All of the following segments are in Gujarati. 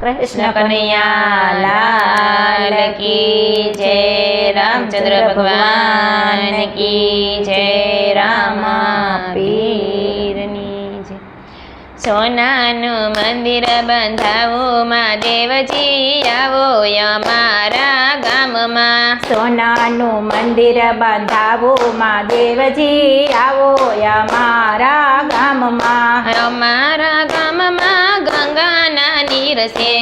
कृष्ण कन्हैया लाल की जय। रामचंद्र भगवान की जय। राम पीરની જય। સોનાનું મંદિર બંધાવું મહાદેવજી આવો અમારા ગામમાં। સોનાનું મંદિર બંધાવું મહાદેવજી આવો અમારા ગામમાં। અમારા ગામમાં ગંગાના નીર છે।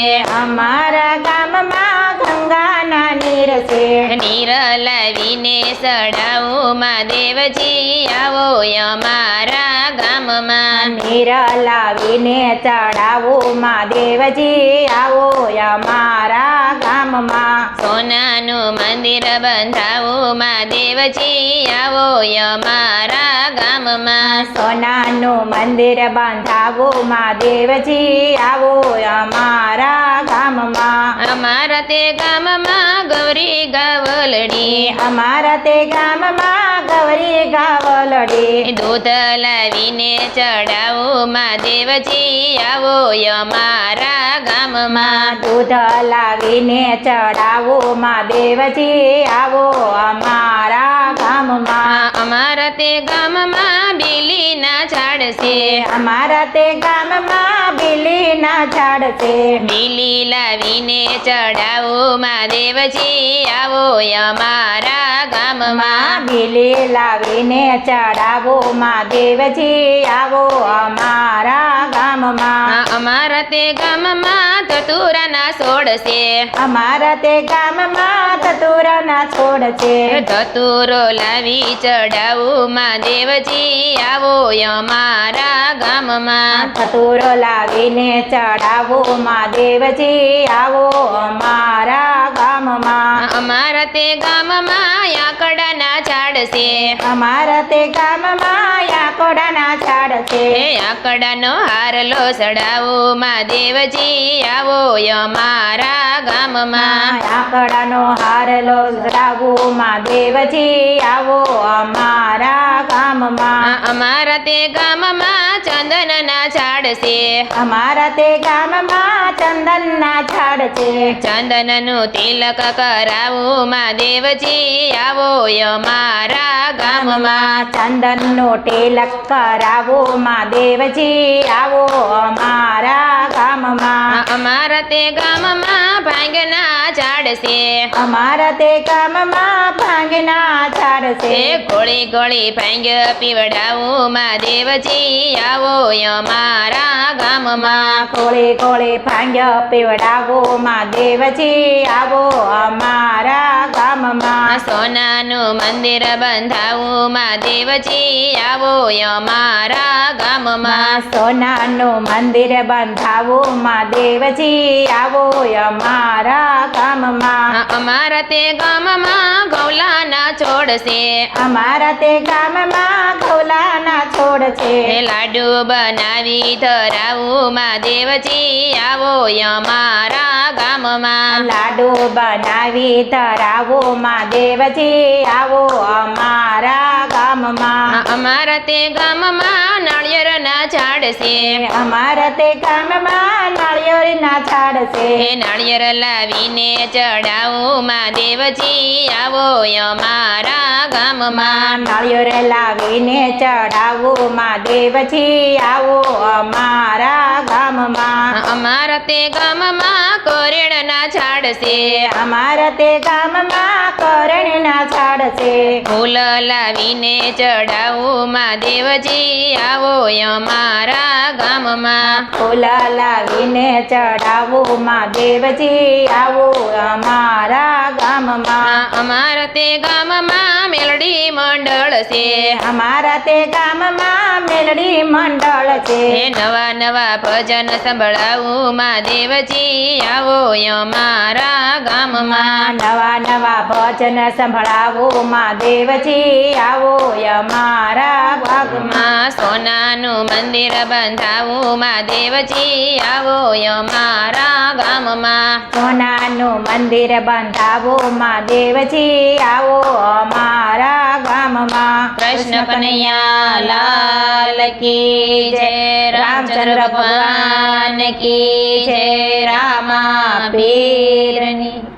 અમારા ગામમાં ગંગાના નીર છે। નીર લાવીને ચડાવું મહાદેવજી આવો અમારા ગામમાં। નીર લાવીને ચડાવું મહાદેવજી આવો અમારા ગામમાં। સોનાનું મંદિર બંધાવું મહાદેવજી આવો અમારા ગામમાં। સોનાનું મંદિર બંધાવું મહાદેવજી આવો અમારા ગામમાં। અમારા તે ગામમાં ગૌરી ગાવલડી। અમારા તે ગામમાં ગૌરી ગાવલડી। દૂધ લાવીને ચડાવું મહાદેવજી આવો અમારા ગામમાં। દૂધ લાવીને ચડાવું મહાદેવજી આવો અમારા ગામમાં। અમારા તે ગામમાં બીલીના ઝાડ છે। અમારા તે ગામમાં બીલીના ઝાડ છે। બીલી લાવીને ચડાવું મહાદેવજી આવો અમારા ગામમાં। બીલી લાવીને ચડાવું મહાદેવજી આવો અમારા ગામમાં। અમારા તે ગામમાં ધતુરાના છોડ છે। અમારા તે ગામમાં ધતુરાના છોડ છે। ધતુરો લાવી ચડાવું મહાદેવજી આવો અમારા ગામમાં। ધતુરો લાવીને ચડાવું મહાદેવજી આવો અમારા ગામમાં। અમારા તે ગામમાં આકડાના ઝાડ છે। અમારા તે ગામમાં આકોડાના ઝાડ છે। આકડાનો હારલો ચડાવું મહાદેવજી આવો અમારા ગામમાં। આકડાનો હારલો ચડાવું મહાદેવજી આવો અમારા ગામમાં। અમારા તે ગામમાં ચંદનના ઝાડ છે। અમારા તે ગામમાં ચંદનના ઝાડ છે। ચંદનનું તિલક કરાવું મહાદેવજી આવો અમારા ગામમાં। ચંદનનો તિલક કરાવો મહાદેવજી આવો અમારા ગામમાં। અમારા તે ગામમાં ભાંગના ઝાડ છે। અમારા તે ગામમાં ભાંગના ઝાડ છે। ગોળી ગોળી ભાંગ પીવડાવું મહાદેવજી આવો અમારા ગામમાં। ગોળે ગોળે ભાંગ પીવડાવો મહાદેવજી આવો અમારા ગામમાં। સોનાનું મંદિર બંધાવું મહાદેવજી આવો અમારા ગામમાં। સોનાનું મંદિર બંધાવું મહાદેવજી આવો અમારા ગામમાં। અમારા તે ગામમાં ગૌલાના છોડ છે। અમારા તે ગામમાં ગૌલાના છોડ છે। લાડુ બનાવી ધરાવું મહાદેવજી આવો અમારા ગામમાં। લાડુ બનાવી ધરાવો મહાદેવજી આવો અમારા ગામમાં। અમારા તે ગામમાં નાળિયેરના ઝાડ છે। અમારા તે ગામમાં નાળિયેરના ઝાડ છે। નાળિયેર લાવીને ચડાવું મહાદેવજી આવો અમારા ગામમાં। નાળિયેર લાવીને ચડાવું મહાદેવજી આવો અમારા ગામમાં। અમારા તે ગામમાં કોરેણના ઝાડ છે। અમારા તે ગામમાં કરણના ઝાડ છે। ફૂલ લાવીને ચડાવું મહાદેવજી આવો અમારા ગામમાં। ફૂલ લાવીને ચડાવું મહાદેવજી આવો અમારા ગામમાં। અમારા તે ગામમાં મેલડી મંડળ છે। અમારા તે ગામમાં મેલડી મંડળ છે। નવા નવા ભજન સંભળાવું મહાદેવજી આવો અમારા ગામમાં। નવા નવા ભજન સંભળાવો મહાદેવજી આવો અમારા ગામમાં। સોનાનું મંદિર બંધાવું મહાદેવજી આવો અમારા ગામમાં। સોનાનું મંદિર બંધાવો મહાદેવજી આવો અમારા ગામમાં। કૃષ્ણ કનૈયા લાલ કી જય રામચંદ્ર ભગવાન કી જય રામા પીરની